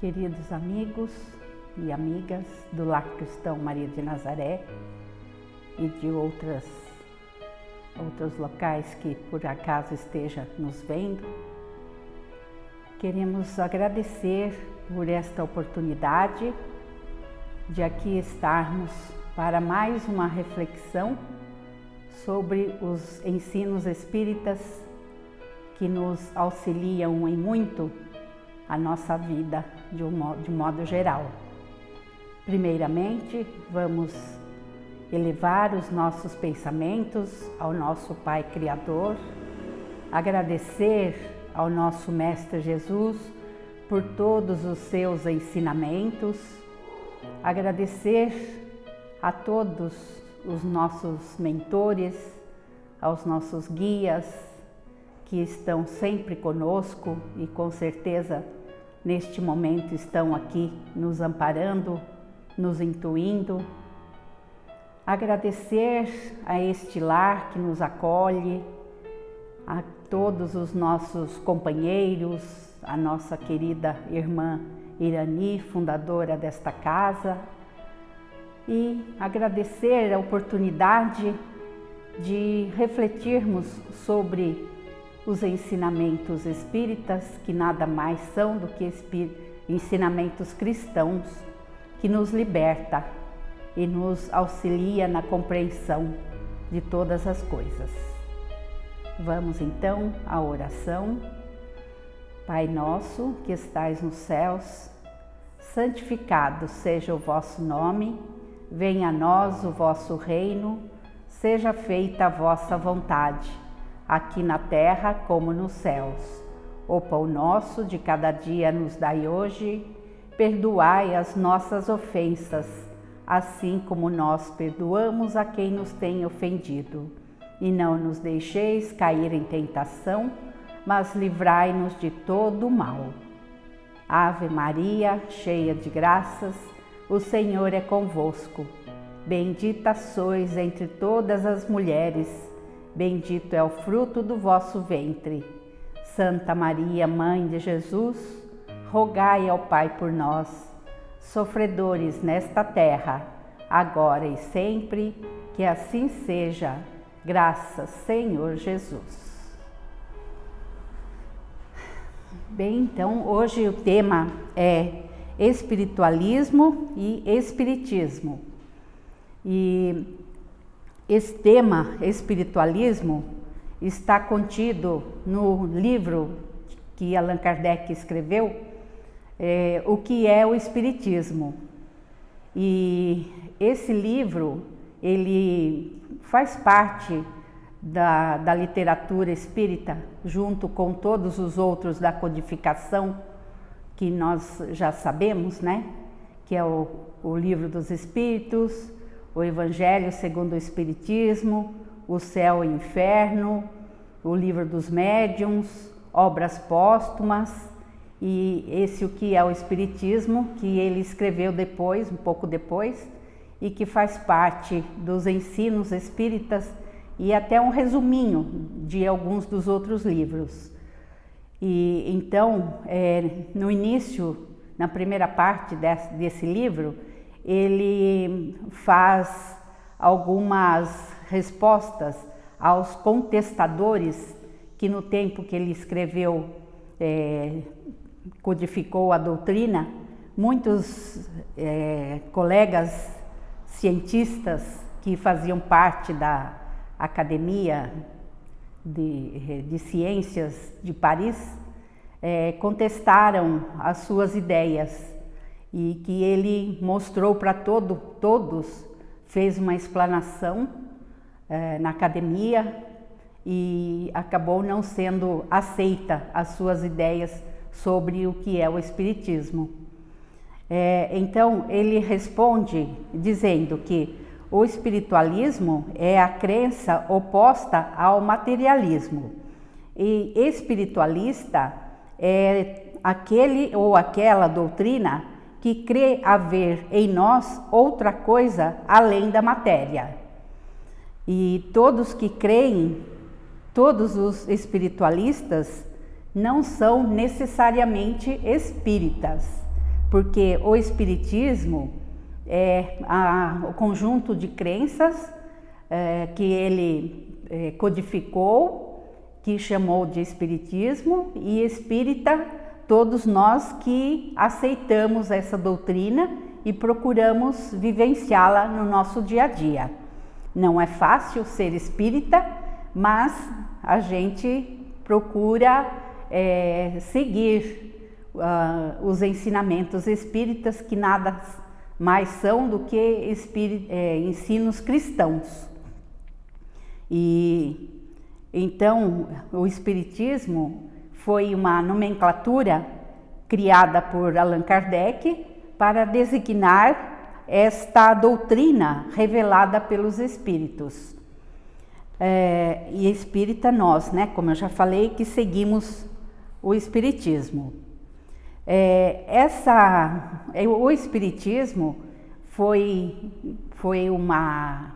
Queridos amigos e amigas do Lar Cristão Maria de Nazaré e de outros locais que por acaso esteja nos vendo, queremos agradecer por esta oportunidade de aqui estarmos para mais uma reflexão sobre os ensinos espíritas que nos auxiliam em muito a nossa vida de modo geral. Primeiramente, vamos elevar os nossos pensamentos ao nosso Pai Criador, agradecer ao nosso Mestre Jesus por todos os seus ensinamentos, agradecer a todos os nossos mentores, aos nossos guias que estão sempre conosco e com certeza neste momento estão aqui nos amparando, nos intuindo. Agradecer a este lar que nos acolhe, a todos os nossos companheiros, a nossa querida irmã Irani, fundadora desta casa, e agradecer a oportunidade de refletirmos sobre os ensinamentos espíritas, que nada mais são do que ensinamentos cristãos, que nos liberta e nos auxilia na compreensão de todas as coisas. Vamos então à oração. Pai nosso que estais nos céus, santificado seja o vosso nome, venha a nós o vosso reino, seja feita a vossa vontade, aqui na terra como nos céus. O pão nosso de cada dia nos dai hoje, perdoai as nossas ofensas, assim como nós perdoamos a quem nos tem ofendido. E não nos deixeis cair em tentação, mas livrai-nos de todo o mal. Ave Maria, cheia de graças, o Senhor é convosco. Bendita sois entre todas as mulheres, bendito é o fruto do vosso ventre. Santa Maria, Mãe de Jesus, rogai ao Pai por nós, sofredores nesta terra, agora e sempre, que assim seja. Graças, Senhor Jesus. Bem, então hoje o tema é espiritualismo e espiritismo. E esse tema, espiritualismo, está contido no livro que Allan Kardec escreveu, O que é o Espiritismo. E esse livro, ele faz parte da literatura espírita, junto com todos os outros da codificação, que nós já sabemos, né? Que é o Livro dos Espíritos, o Evangelho segundo o Espiritismo, o Céu e o Inferno, o Livro dos Médiuns, Obras Póstumas, e esse O que é o Espiritismo, que ele escreveu depois, um pouco depois, e que faz parte dos ensinos espíritas e até um resuminho de alguns dos outros livros. E então, no início, na primeira parte desse livro, ele faz algumas respostas aos contestadores que no tempo que ele escreveu, codificou a doutrina, muitos colegas cientistas que faziam parte da Academia de Ciências de Paris contestaram as suas ideias, e que ele mostrou para todos, fez uma explanação na academia e acabou não sendo aceita as suas ideias sobre o que é o Espiritismo. Então ele responde dizendo que o espiritualismo é a crença oposta ao materialismo, e espiritualista é aquele ou aquela doutrina que crê haver em nós outra coisa além da matéria. E todos que creem, todos os espiritualistas, não são necessariamente espíritas, porque o Espiritismo é o conjunto de crenças que ele codificou, que chamou de Espiritismo, e espírita, todos nós que aceitamos essa doutrina e procuramos vivenciá-la no nosso dia a dia. Não é fácil ser espírita, mas a gente procura seguir os ensinamentos espíritas, que nada mais são do que ensinos cristãos. E então o Espiritismo foi uma nomenclatura criada por Allan Kardec para designar esta doutrina revelada pelos Espíritos. E espírita nós, né? Como eu já falei, que seguimos o Espiritismo. O Espiritismo foi uma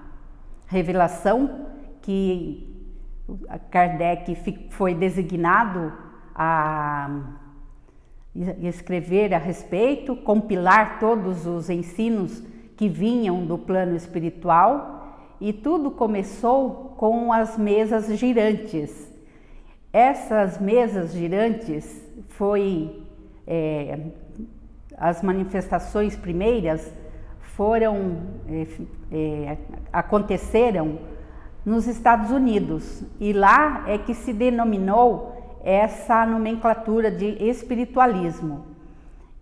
revelação que Kardec foi designado a escrever a respeito, compilar todos os ensinos que vinham do plano espiritual, e tudo começou com as mesas girantes. Essas mesas girantes as manifestações primeiras aconteceram nos Estados Unidos, e lá é que se denominou essa nomenclatura de espiritualismo.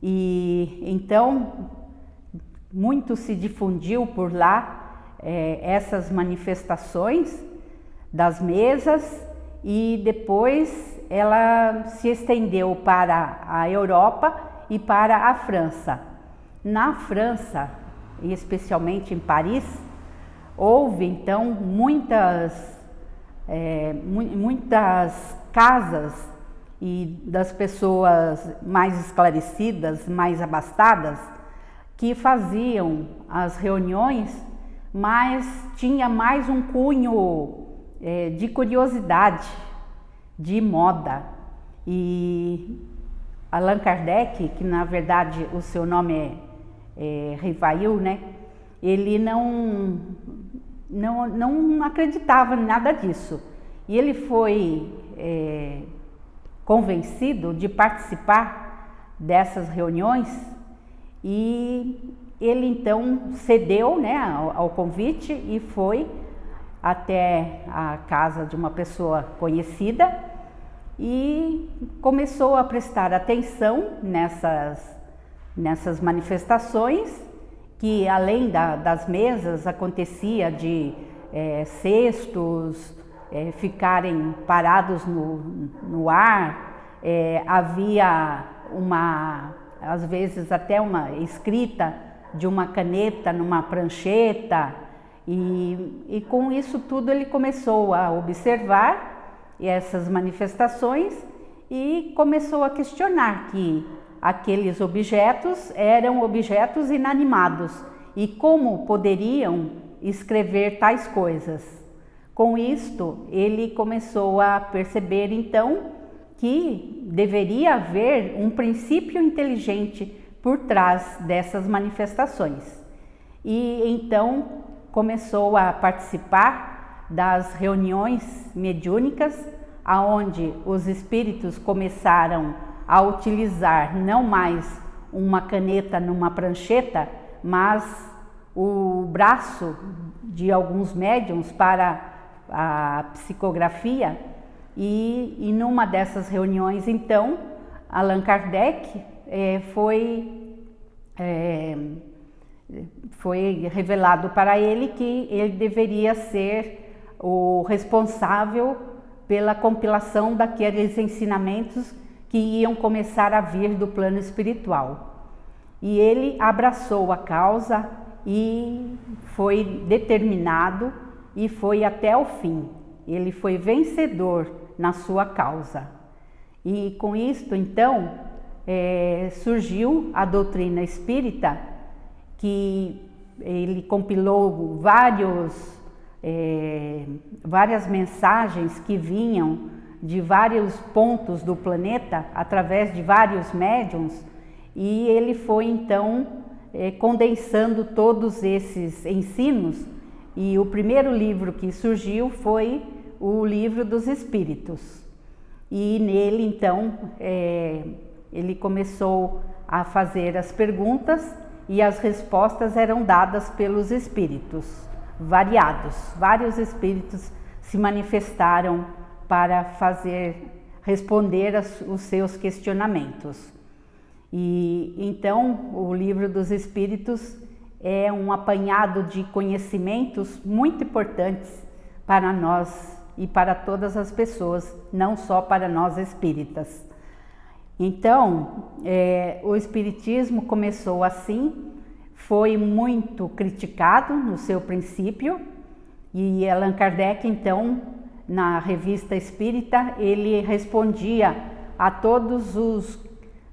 E então muito se difundiu por lá essas manifestações das mesas, e depois ela se estendeu para a Europa e para a França. Na França, e especialmente em Paris, houve então muitas casas e das pessoas mais esclarecidas, mais abastadas, que faziam as reuniões, mas tinha mais um cunho de curiosidade, de moda. E Allan Kardec, que na verdade o seu nome é Rivail, né? Ele não acreditava em nada disso. E ele foi convencido de participar dessas reuniões, e ele então cedeu, né, ao convite e foi até a casa de uma pessoa conhecida e começou a prestar atenção nessas manifestações, que além das mesas acontecia de cestos ficarem parados no ar, havia às vezes até uma escrita de uma caneta numa prancheta, e com isso tudo ele começou a observar essas manifestações e começou a questionar que aqueles objetos eram objetos inanimados e como poderiam escrever tais coisas. Com isto, ele começou a perceber então que deveria haver um princípio inteligente por trás dessas manifestações. E então começou a participar das reuniões mediúnicas, aonde os espíritos começaram a utilizar não mais uma caneta numa prancheta, mas o braço de alguns médiuns para a psicografia. E numa dessas reuniões, então, Allan Kardec foi revelado para ele que ele deveria ser o responsável pela compilação daqueles ensinamentos que iam começar a vir do plano espiritual. E ele abraçou a causa e foi determinado e foi até o fim. Ele foi vencedor na sua causa. E com isto, então, surgiu a doutrina espírita, que ele compilou várias mensagens que vinham de vários pontos do planeta, através de vários médiuns, E ele foi então condensando todos esses ensinos, e o primeiro livro que surgiu foi o Livro dos Espíritos. E nele então ele começou a fazer as perguntas e as respostas eram dadas pelos espíritos variados. Vários espíritos se manifestaram para responder os seus questionamentos. E então o Livro dos Espíritos é um apanhado de conhecimentos muito importantes para nós e para todas as pessoas, não só para nós espíritas. Então, o Espiritismo começou assim, foi muito criticado no seu princípio, e Allan Kardec, então, na Revista Espírita, ele respondia a todos os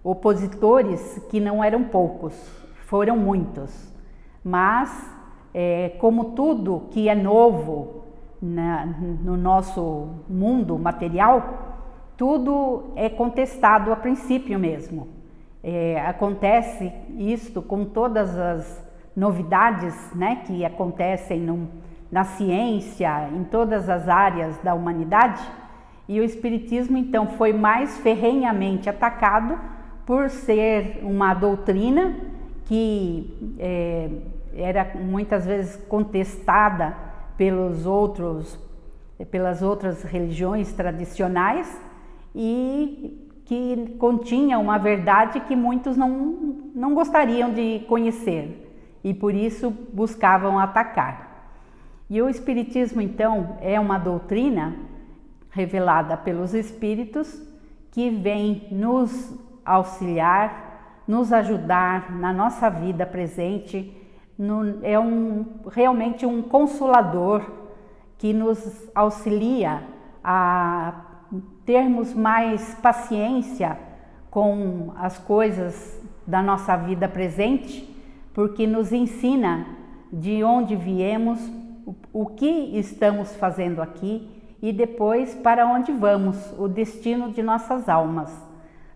opositores, que não eram poucos, foram muitos. Mas, como tudo que é novo no nosso mundo material, tudo é contestado a princípio mesmo. Acontece isto com todas as novidades, né, que acontecem na ciência, em todas as áreas da humanidade, e o Espiritismo então foi mais ferrenhamente atacado por ser uma doutrina que era muitas vezes contestada pelas outras religiões tradicionais, e que continha uma verdade que muitos não gostariam de conhecer, e por isso buscavam atacar. E o Espiritismo, então, é uma doutrina revelada pelos Espíritos que vem nos auxiliar, nos ajudar na nossa vida presente, realmente um consolador que nos auxilia a termos mais paciência com as coisas da nossa vida presente, porque nos ensina de onde viemos, o que estamos fazendo aqui e depois para onde vamos, o destino de nossas almas.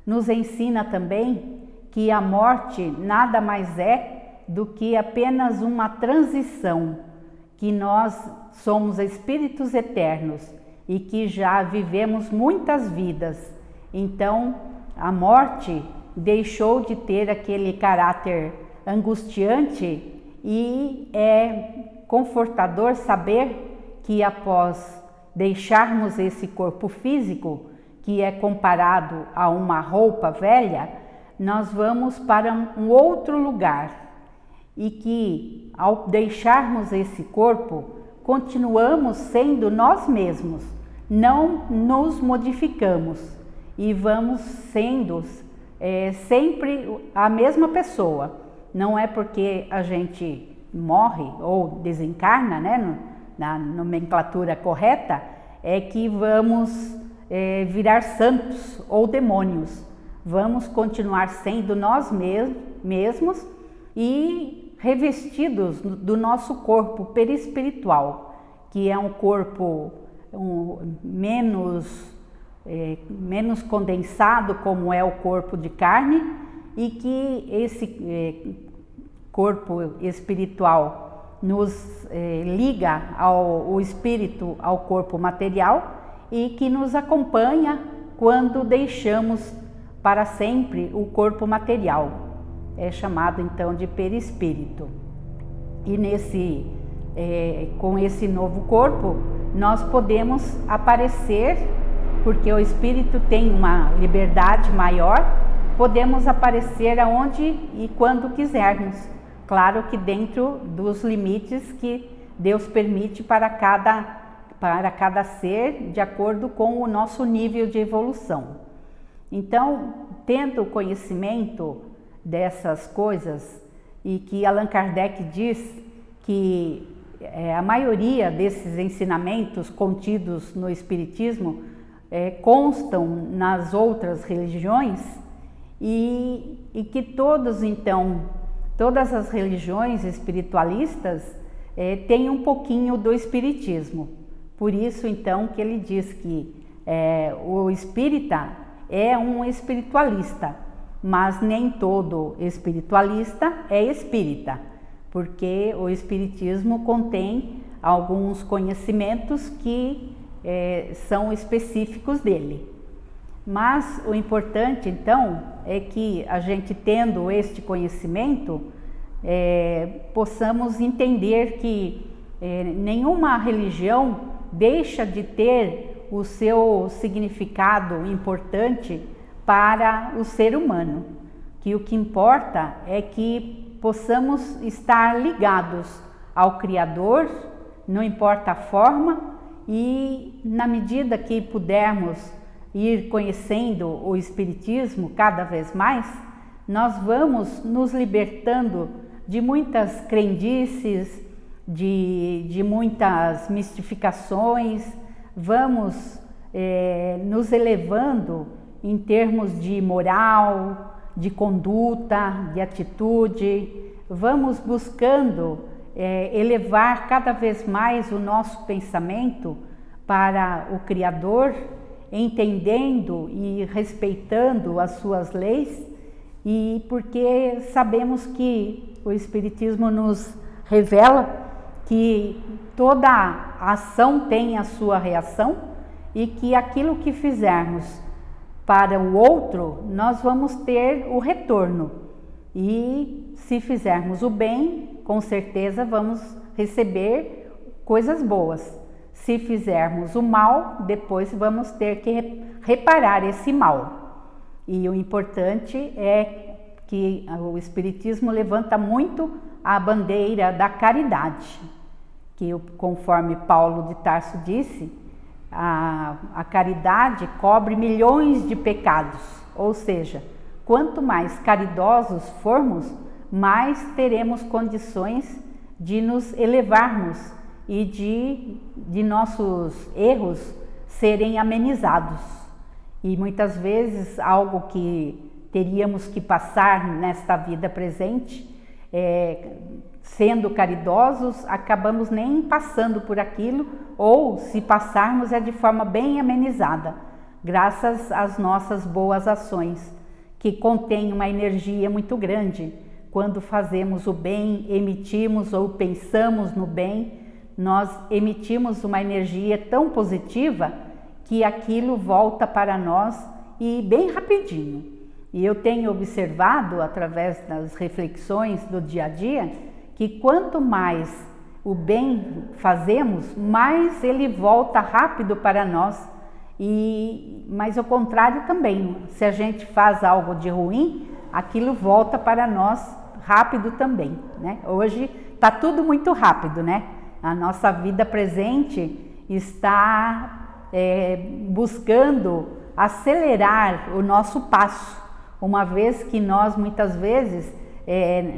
Nos ensina também que a morte nada mais é do que apenas uma transição, que nós somos espíritos eternos e que já vivemos muitas vidas. Então, a morte deixou de ter aquele caráter angustiante, e é confortador saber que após deixarmos esse corpo físico, que é comparado a uma roupa velha, nós vamos para um outro lugar, e que ao deixarmos esse corpo, continuamos sendo nós mesmos, não nos modificamos e vamos sendo sempre a mesma pessoa. Não é porque a gente morre ou desencarna, né, na nomenclatura correta, é que vamos virar santos ou demônios. Vamos continuar sendo nós mesmos e revestidos do nosso corpo perispiritual, que é um corpo menos condensado, como é o corpo de carne, e que esse corpo espiritual nos liga o espírito ao corpo material, e que nos acompanha quando deixamos para sempre o corpo material. É chamado então de perispírito. E com esse novo corpo, nós podemos aparecer, porque o espírito tem uma liberdade maior, podemos aparecer aonde e quando quisermos. Claro que dentro dos limites que Deus permite para cada ser, de acordo com o nosso nível de evolução. Então, tendo o conhecimento dessas coisas, e que Allan Kardec diz que a maioria desses ensinamentos contidos no Espiritismo constam nas outras religiões, e que todas as religiões espiritualistas têm um pouquinho do Espiritismo. Por isso então que ele diz que o espírita é um espiritualista, mas nem todo espiritualista é espírita, porque o espiritismo contém alguns conhecimentos que são específicos dele. Mas o importante, então, é que a gente, tendo este conhecimento, possamos entender que nenhuma religião deixa de ter o seu significado importante para o ser humano, que o que importa é que possamos estar ligados ao Criador, não importa a forma, e na medida que pudermos ir conhecendo o Espiritismo cada vez mais, nós vamos nos libertando de muitas crendices, de muitas mistificações, vamos nos elevando em termos de moral, de conduta, de atitude, vamos buscando elevar cada vez mais o nosso pensamento para o Criador, entendendo e respeitando as suas leis, e porque sabemos que o Espiritismo nos revela que toda ação tem a sua reação e que aquilo que fizermos para o outro, nós vamos ter o retorno. E se fizermos o bem, com certeza vamos receber coisas boas. Se fizermos o mal, depois vamos ter que reparar esse mal. E o importante é que o Espiritismo levanta muito a bandeira da caridade, que conforme Paulo de Tarso disse, a caridade cobre milhões de pecados, ou seja, quanto mais caridosos formos, mais teremos condições de nos elevarmos e de nossos erros serem amenizados. E muitas vezes algo que teríamos que passar nesta vida presente, sendo caridosos, acabamos nem passando por aquilo, ou se passarmos é de forma bem amenizada, graças às nossas boas ações, que contêm uma energia muito grande. Quando fazemos o bem, emitimos ou pensamos no bem, nós emitimos uma energia tão positiva que aquilo volta para nós e bem rapidinho. E eu tenho observado, através das reflexões do dia a dia, que quanto mais o bem fazemos, mais ele volta rápido para nós. Mas o contrário também, se a gente faz algo de ruim, aquilo volta para nós rápido também, né? Hoje está tudo muito rápido, né? A nossa vida presente está buscando acelerar o nosso passo, uma vez que nós muitas vezes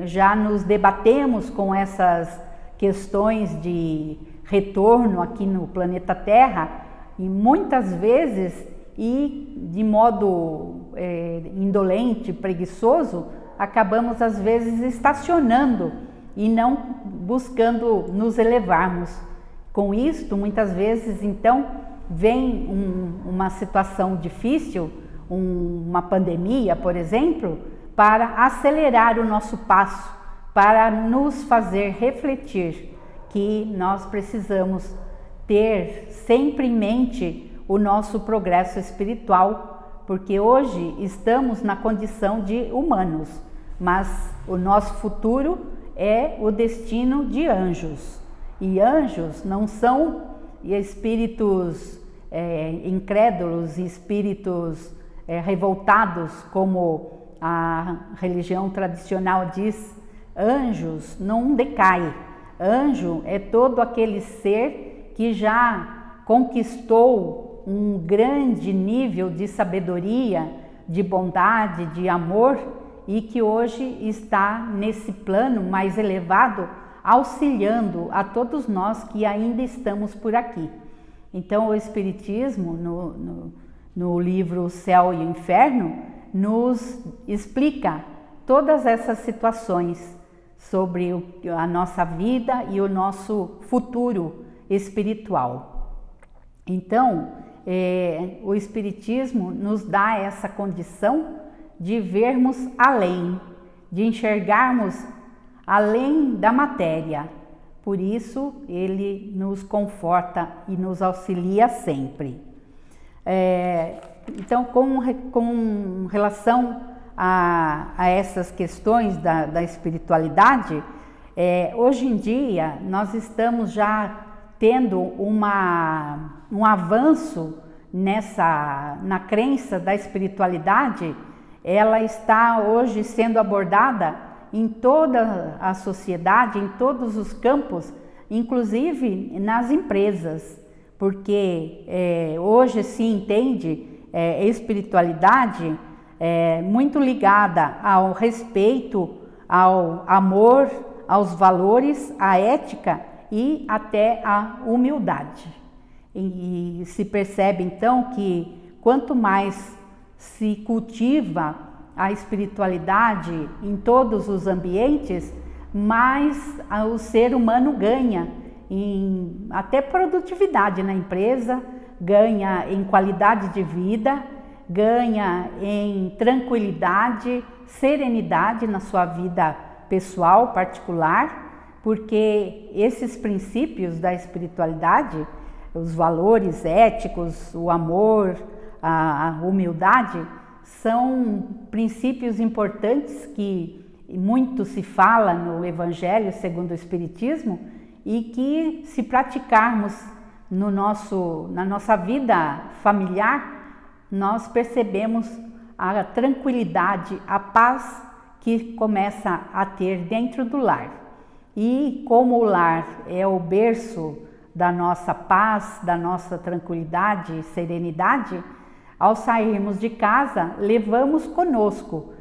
já nos debatemos com essas questões de retorno aqui no planeta Terra, e muitas vezes, e de modo indolente, preguiçoso, acabamos às vezes estacionando e não buscando nos elevarmos. Com isto, muitas vezes, então, vem uma situação difícil, uma pandemia, por exemplo, para acelerar o nosso passo, para nos fazer refletir que nós precisamos ter sempre em mente o nosso progresso espiritual, porque hoje estamos na condição de humanos, mas o nosso futuro é o destino de anjos. E anjos não são espíritos incrédulos, espíritos revoltados, como a religião tradicional diz. Anjos não decai. Anjo é todo aquele ser que já conquistou um grande nível de sabedoria, de bondade, de amor, e que hoje está nesse plano mais elevado, auxiliando a todos nós que ainda estamos por aqui. Então, o Espiritismo, no livro O Céu e o Inferno, nos explica todas essas situações sobre a nossa vida e o nosso futuro espiritual. Então, o Espiritismo nos dá essa condição de vermos além, de enxergarmos além da matéria. Por isso, Ele nos conforta e nos auxilia sempre. Então, com relação a essas questões da espiritualidade, hoje em dia nós estamos já tendo um avanço na crença da espiritualidade. Ela está hoje sendo abordada em toda a sociedade, em todos os campos, inclusive nas empresas, porque hoje se entende espiritualidade muito ligada ao respeito, ao amor, aos valores, à ética e até à humildade. E se percebe então que quanto mais se cultiva a espiritualidade em todos os ambientes, mais o ser humano ganha em até produtividade na empresa, ganha em qualidade de vida, ganha em tranquilidade, serenidade na sua vida pessoal, particular, porque esses princípios da espiritualidade, os valores éticos, o amor, a humildade, são princípios importantes que muito se fala no Evangelho segundo o Espiritismo e que, se praticarmos na nossa vida familiar, nós percebemos a tranquilidade, a paz que começa a ter dentro do lar. E como o lar é o berço da nossa paz, da nossa tranquilidade e serenidade, ao sairmos de casa, levamos conosco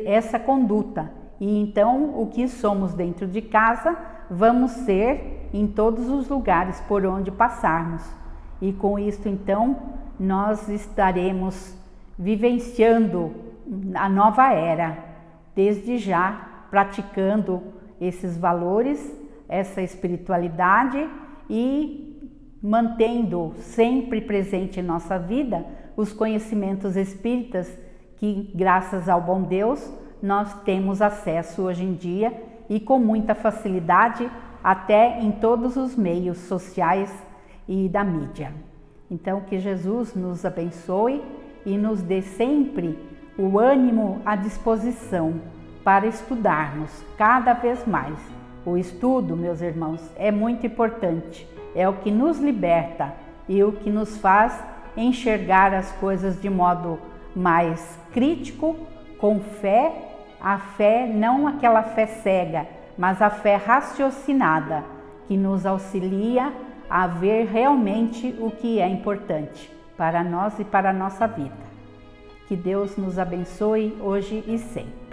essa conduta. E então, o que somos dentro de casa, vamos ser em todos os lugares por onde passarmos. E com isso, então, nós estaremos vivenciando a nova era, desde já praticando esses valores, essa espiritualidade e mantendo sempre presente em nossa vida os conhecimentos espíritas que, graças ao bom Deus, nós temos acesso hoje em dia e com muita facilidade até em todos os meios sociais e da mídia. Então, que Jesus nos abençoe e nos dê sempre o ânimo à disposição para estudarmos cada vez mais. O estudo, meus irmãos, é muito importante, é o que nos liberta e o que nos faz enxergar as coisas de modo mais crítico, com fé, a fé não aquela fé cega, mas a fé raciocinada, que nos auxilia a ver realmente o que é importante para nós e para a nossa vida. Que Deus nos abençoe hoje e sempre.